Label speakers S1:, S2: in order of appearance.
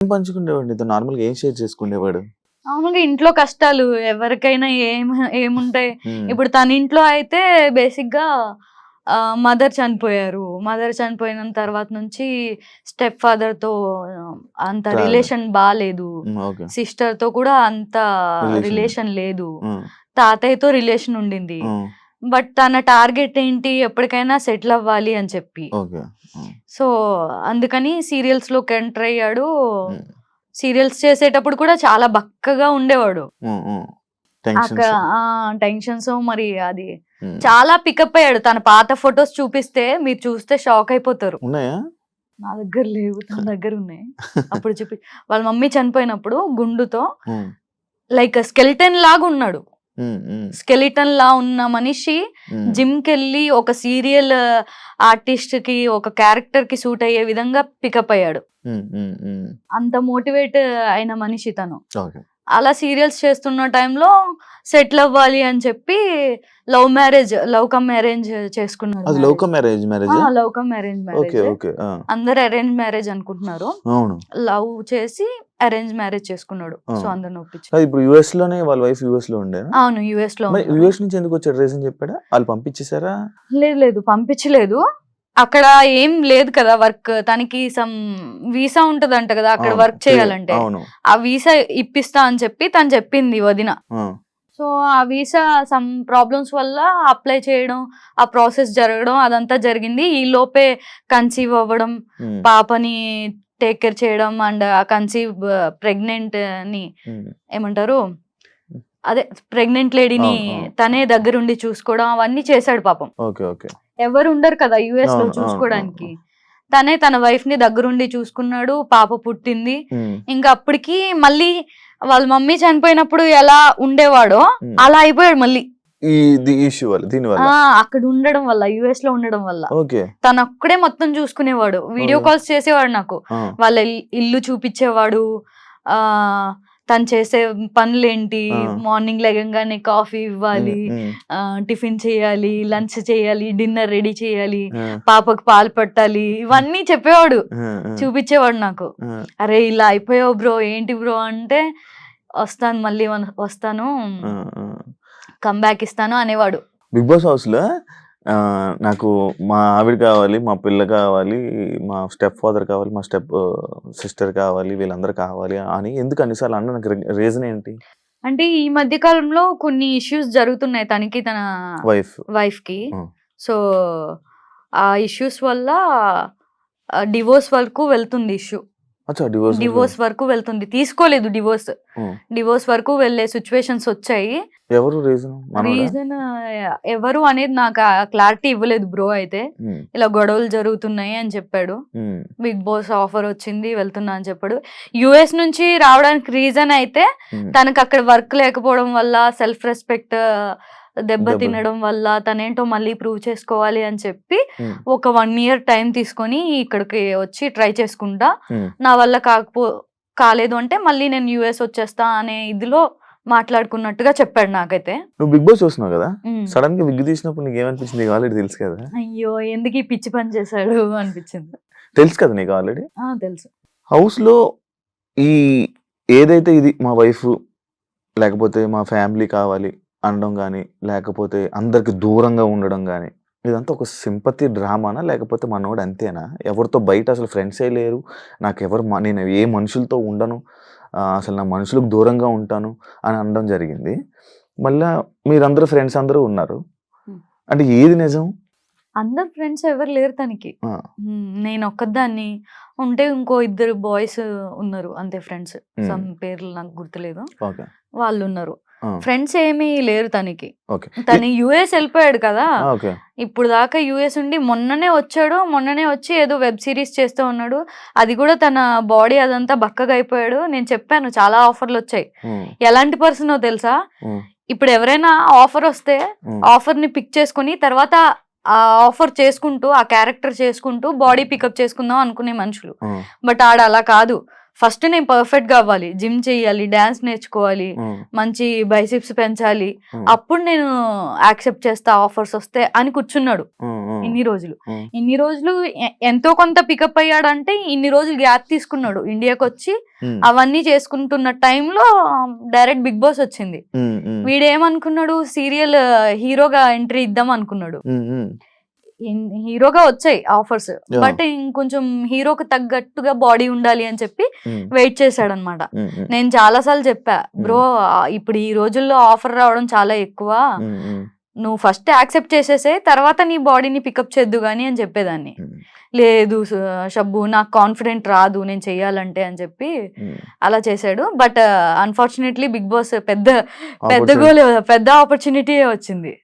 S1: ఏం పంచుకునేవాడు నీతో? నార్మల్‌గా ఏం షేర్ చేసుకునేవాడు?
S2: మామూలుగా ఇంట్లో కష్టాలు ఎవరికైనా ఏముంటాయి.
S1: హ్మ్.
S2: ఇప్పుడు తన ఇంట్లో అయితే బేసిక్‌గా మదర్ చనిపోయారు. మదర్ చనిపోయిన తర్వాత నుంచి స్టెప్ ఫాదర్‌తో అంత
S1: రాలే.
S2: రిలేషన్ బాలేదు.
S1: ఓకే.
S2: సిస్టర్‌తో కూడా అంత
S1: రిలేషన్.
S2: రిలేషన్ లేదు.
S1: హ్మ్.
S2: తాతయ్యతో రిలేషన్ ఉండింది.
S1: హ్మ్.
S2: బట్ తన టార్గెట్ ఏంటి? ఎప్పటికైనా సెటిల్ అవ్వాలి అని చెప్పి.
S1: ఓకే. హ్మ్.
S2: సో, అందుకని సీరియల్స్‌లోకి ఎంటర్ అయ్యాడు.
S1: హ్మ్.
S2: సీరియల్స్ చేసేటప్పుడు కూడా చాలా బక్కగా ఉండేవాడు.
S1: హ్మ్. హ్మ్.
S2: అక్క
S1: టెన్షన్స్.
S2: టెన్షన్స్ మరి అది
S1: హ్మ్.
S2: చాలా పికప్ అయ్యాడు. తన పాత ఫోటోస్ చూపిస్తే మీరు చూస్తే షాక్ అయిపోతారు.
S1: ఉన్నాయా?
S2: నా దగ్గర లేవు. తన దగ్గర ఉన్నాయి. అప్పుడు వాళ్ళ మమ్మీ చనిపోయినప్పుడు గుండుతో
S1: హ్మ్.
S2: లైక్ స్కెలిటన్ లాగా ఉన్నాడు.
S1: హ్మ్. హ్మ్.
S2: స్కెలిటన్ లా ఉన్న మనిషి
S1: హ్మ్.
S2: జిమ్‌కెళ్ళి ఒక సీరియల్ ఆర్టిస్ట్‌కి ఒక క్యారెక్టర్‌కి సూట్ అయ్యే విధంగా పికప్ అయ్యాడు.
S1: హ్మ్. హ్మ్. హ్మ్.
S2: అంత మోటివేట్ అయిన మనిషి తను.
S1: ఓకే.
S2: అలా సీరియల్స్ చేస్తున్న టైంలో సెటిల్ అవ్వాలి అని చెప్పి లవ్ కమ్ అరేంజ్ చేసుకున్నాడు
S1: అది లవ్
S2: మ్యారేజ్.
S1: కమ్ అరేంజ్ మ్యారేజా?
S2: Love come arrange
S1: okay.
S2: Marriage.
S1: Okay. ఆ!
S2: అందరూ అరేంజ్ మ్యారేజ్ అనుకుంటున్నారు.
S1: అవును.
S2: లవ్ చేసి అరేంజ్ మ్యారేజ్ చేసుకున్నాడు.
S1: ఆ!
S2: సో అందరిని ఒప్పించి.
S1: కాదు ఇప్పుడు యూఎస్‌లోనే వాళ్ళ వైఫ్ యూఎస్‌లో ఉండేనా?
S2: అవును. యూఎస్‌లో
S1: మరి
S2: ఉన్నారు.
S1: యూఎస్ నుంచి ఎందుకొచ్చాడు? రీజన్ చెప్పాడా? ఆళ్ళు పంపించేసారా?
S2: లేదు పంపించలేదు. అక్కడ ఏం లేదు కదా వర్క్. తనకి వీసా ఉంటదంట కదా అక్కడ
S1: అవును.
S2: వర్క్ చేయాలంటే.
S1: అవును.
S2: ఆ వీసా ఇప్పిస్తా అని చెప్పి తను చెప్పింది వదిన.
S1: ఆ!
S2: సో, ఆ వీసా ప్రాబ్లమ్స్ వల్ల అప్లై చేయడం, ఆ ప్రాసెస్ జరగడం అదంతా జరిగింది. ఈ లోపే కన్సీవ్ అవ్వడం,
S1: హ్మ్.
S2: పాపని టేక్ కేర్ చేయడం అండ్ ఆ ప్రెగ్నెంట్‌ని
S1: హ్మ్.
S2: ఏమంటారు? అదే ప్రెగ్నెంట్ లేడీని
S1: అవును. అవును.
S2: తనే దగ్గరుండి చూసుకోవడం అవన్నీ చేశాడు పాపం.
S1: ఓకే. ఓకే.
S2: ఎవరు ఉండరు కదా యూఎస్‌లో
S1: అవును. అవును.
S2: చూసుకోవడానికి.
S1: అవును.
S2: తనే తన వైఫ్‌ని దగ్గరుండి చూసుకున్నాడు. పాప పుట్టింది.
S1: హ్మ్.
S2: ఇంక అప్పటికి మళ్ళీ వాళ్ళ మమ్మీ చనిపోయినప్పుడు ఎలా ఉండేవాడో
S1: హ్మ్.
S2: అలా అయిపోయాడు మళ్ళీ.
S1: ఇష్యూ వల్ల దీనివల్ల.
S2: అక్కడ ఉండడం వల్ల యూఎస్‌లో ఉండడం వల్ల.
S1: ఓకే.
S2: తనొక్కడే మొత్తం చూసుకునేవాడు. Video
S1: okay.
S2: కాల్స్ చేసేవాడు నాకు.
S1: ఆ!
S2: వాళ్ళ ఇల్లు చూపిచ్చేవాడు. ఆహ్, తను చేసే పనులేంటి,
S1: ఆ!
S2: మార్నింగ్ లెగంగానే కాఫీ
S1: హ్మ్.
S2: ఇవ్వాలి,
S1: హ్మ్.
S2: టిఫిన్ చేయాలి, లంచ్ చేయాలి, డిన్నర్ రెడీ చేయాలి,
S1: ఆ!
S2: పాపకు పాలు పట్టాలి, ఇవన్నీ చెప్పేవాడు.
S1: ఆ! ఆ!
S2: చూపిచ్చేవాడు నాకు.
S1: ఆ!
S2: "అరే! ఇలా అయిపోయావు బ్రో ఏంటి బ్రో" అంటే, "వస్తాను మళ్ళీ వస్తాను.
S1: ఆ! ఆ!
S2: కమ్ బ్యాక్ ఇస్తాను" అనేవాడు.
S1: బిగ్ బాస్ హౌస్‌లో నాకు మా ఆవిడ కావాలి, మా పిల్ల కావాలి, మా స్టెప్ ఫాదర్ కావాలి, మా స్టెప్ సిస్టర్ కావాలి, వీళ్ళందరూ కావాలి అని ఎందుకు అన్ని సార్లు అన్నానికి రీజన్ ఏంటి?
S2: అంటే ఈ మధ్య కాలంలో కొన్ని ఇష్యూస్ జరుగుతున్నాయి తనకి, తన
S1: వైఫ్.
S2: వైఫ్‌కి.
S1: హ్మ్.
S2: సో, ఆ ఇష్యూస్ వల్ల డివోర్స్ వరకు వెళ్తుంది ఇష్యూ.
S1: అచ్చా! డివోర్స్ వరకు.
S2: డివోర్స్ వరకు వెళ్తుంది. తీసుకోలేదు డివోర్స్.
S1: హ్మ్.
S2: డివోర్స్ వరకు వెళ్ళే సిట్యుయేషన్స్ వచ్చాయి.
S1: ఎవరు రీజన్? మనోడా?
S2: రీజన్ ఎవరు అనేది నాకు క్లారిటీ ఇవ్వలేదు బ్రో అయితే.
S1: హ్మ్.
S2: ఇలా గొడవలు జరుగుతున్నాయి అని చెప్పాడు.
S1: హ్మ్.
S2: బిగ్ బాస్ ఆఫర్ వచ్చింది వెళ్తున్నా అని చెప్పాడు. యూఎస్ నుంచి రావడానికి రీజన్ అయితే
S1: హ్మ్.
S2: తనకు అక్కడ వర్క్ లేకపోవడం వల్ల, సెల్ఫ్ రెస్పెక్ట్ దెబ్బ
S1: దెబ్బ.
S2: తినడం వల్ల, తనేంటో మళ్ళీ ప్రూవ్ చేసుకోవాలి అని చెప్పి
S1: హ్మ్.
S2: ఒక 1 ఇయర్ టైం తీసుకొని ఇక్కడికి వచ్చి ట్రై చేసుకుంటా.
S1: హ్మ్.
S2: నా వల్ల కాలేదు అంటే మళ్ళీ నేను యూఎస్ వచ్చేస్తా అనే ఇదిలో మాట్లాడుకున్నట్టుగా చెప్పాడు నాకైతే.
S1: నువ్వు బిగ్ బాస్ చూస్తున్నావు కదా!
S2: హ్మ్.
S1: సడెన్‌గా విగ్ తీసినప్పుడు నీకేమనిపించింది? నీకు ఆల్రెడీ తెలుసు కదా!
S2: అయ్యో! ఎందుకు ఈ పిచ్చి పని చేశాడు అనిపించింది.
S1: తెలుసు కదా నీకు ఆల్రెడీ.
S2: తెలుసు.
S1: హౌస్‌లో ఈ ఏదైతే ఇది మా వైఫు, లేకపోతే మా ఫ్యామిలీ కావాలి అనడం గాని, లేకపోతే అందరికి దూరంగా ఉండడం గాని, ఇదంతా ఒక సింపతి డ్రామానా? లేకపోతే మనోడు అంతేనా? ఎవరితో బయట అసలు ఫ్రెండ్సే లేరు. నేను ఏ మనుషులతో ఉండను. అసలు నా మనుషులకు దూరంగా ఉంటాను అని అనడం జరిగింది. మళ్ళా మీరందరూ ఫ్రెండ్స్ అందరూ ఉన్నారు.
S2: హ్మ్.
S1: అంటే ఏది నిజం?
S2: అందరు ఫ్రెండ్స్ ఎవరు లేరు తనకి.
S1: ఆ!
S2: నేనొక్కదాన్ని. ఉంటే ఇంకో ఇద్దరు బాయ్స్ ఉన్నారు అంతే ఫ్రెండ్స్.
S1: హ్మ్.
S2: పేర్లు నాకు గుర్తులేదు.
S1: ఓకే.
S2: వాళ్ళున్నారు.
S1: ఆ!
S2: ఫ్రెండ్స్ ఏమీ లేరు తనకి.
S1: ఓకే.
S2: తను యూఎస్ ఎళ్ళిపోయాడు కదా!
S1: ఓకే.
S2: ఇప్పుడు దాకా యూఎస్ ఉండి మొన్ననే వచ్చాడు. మొన్ననే వచ్చి ఏదో వెబ్ సీరీస్ చేస్తూ ఉన్నాడు. అది కూడా తన బాడీ అదంతా బక్కగా అయిపోయాడు. నేను చెప్పాను చాలా ఆఫర్‌లొచ్చాయి.
S1: హ్మ్.
S2: ఎలాంటి పర్సనో తెలుసా?
S1: హ్మ్.
S2: ఇప్పుడు ఎవరైనా ఆఫరొస్తే
S1: హ్మ్.
S2: ఆఫర్‌ని పిక్ చేసుకొని తర్వాత ఆ ఆఫర్ చేసుకుంటూ, ఆ క్యారెక్టర్ చేసుకుంటూ బాడీ పికప్ చేసుకుందాం అనుకునే మనుషులు.
S1: హ్మ్.
S2: బట్ ఆడలా కాదు. ఫస్ట్ నేను పర్ఫెక్ట్‌గా అవ్వాలి. జిమ్ చేయాలి, డాన్స్ నేర్చుకోవాలి,
S1: హ్మ్.
S2: మంచి బైసెప్స్ పెంచాలి.
S1: హ్మ్.
S2: అప్పుడు నేను యాక్సెప్ట్ చేస్తా ఆఫర్స్ వస్తే అని కూర్చున్నాడు.
S1: హ్మ్. హ్మ్.
S2: ఇన్ని రోజులు.
S1: హ్మ్.
S2: ఇన్ని రోజులు ఎంతో కొంత పికప్ అయ్యాడంటే ఇన్ని రోజులు గ్యాప్ తీసుకున్నాడు. ఇండియాకి వచ్చి
S1: హ్మ్.
S2: అవన్నీ చేసుకుంటున్న టైంలో డైరెక్ట్ బిగ్ బాస్ వచ్చింది.
S1: హ్మ్. హ్మ్.
S2: వీడేమనుకున్నాడు, సీరియల్ హీరోగా ఎంట్రీ ఇద్దాం అనుకున్నాడు.
S1: హ్మ్. హ్మ్.
S2: హీరోగా వచ్చాయి ఆఫర్స్.
S1: యాహ్!
S2: బట్ ఇంకొంచెం హీరోకి తగ్గట్టుగా బాడీ ఉండాలి అని చెప్పి
S1: హ్మ్.
S2: వెయిట్ చేశాడనమాట.
S1: హ్మ్. హ్మ్.
S2: నేను చాలా సార్లు చెప్పా, బ్రో ఇప్పుడు ఈ రోజుల్లో ఆఫర్ రావడం చాలా ఎక్కువ.
S1: హ్మ్. హ్మ్.
S2: నువ్వు ఫస్ట్ యాక్సెప్ట్ చేసేసే, తర్వాత నీ బాడీని పికప్ చేద్దు గాని అని చెప్పేదాన్ని.
S1: హ్మ్.
S2: లేదు షబ్బు నాకు కాన్ఫిడెంట్ రాదు నేను చెయ్యాలంటే అని చెప్పి
S1: హ్మ్.
S2: అలా చేశాడు. బట్ అన్ఫార్చునేట్లీ బిగ్ బాస్ పెద్ద
S1: ఆపర్చునిటీ
S2: గోల్, పెద్ద ఆపర్చునిటీయే వచ్చింది.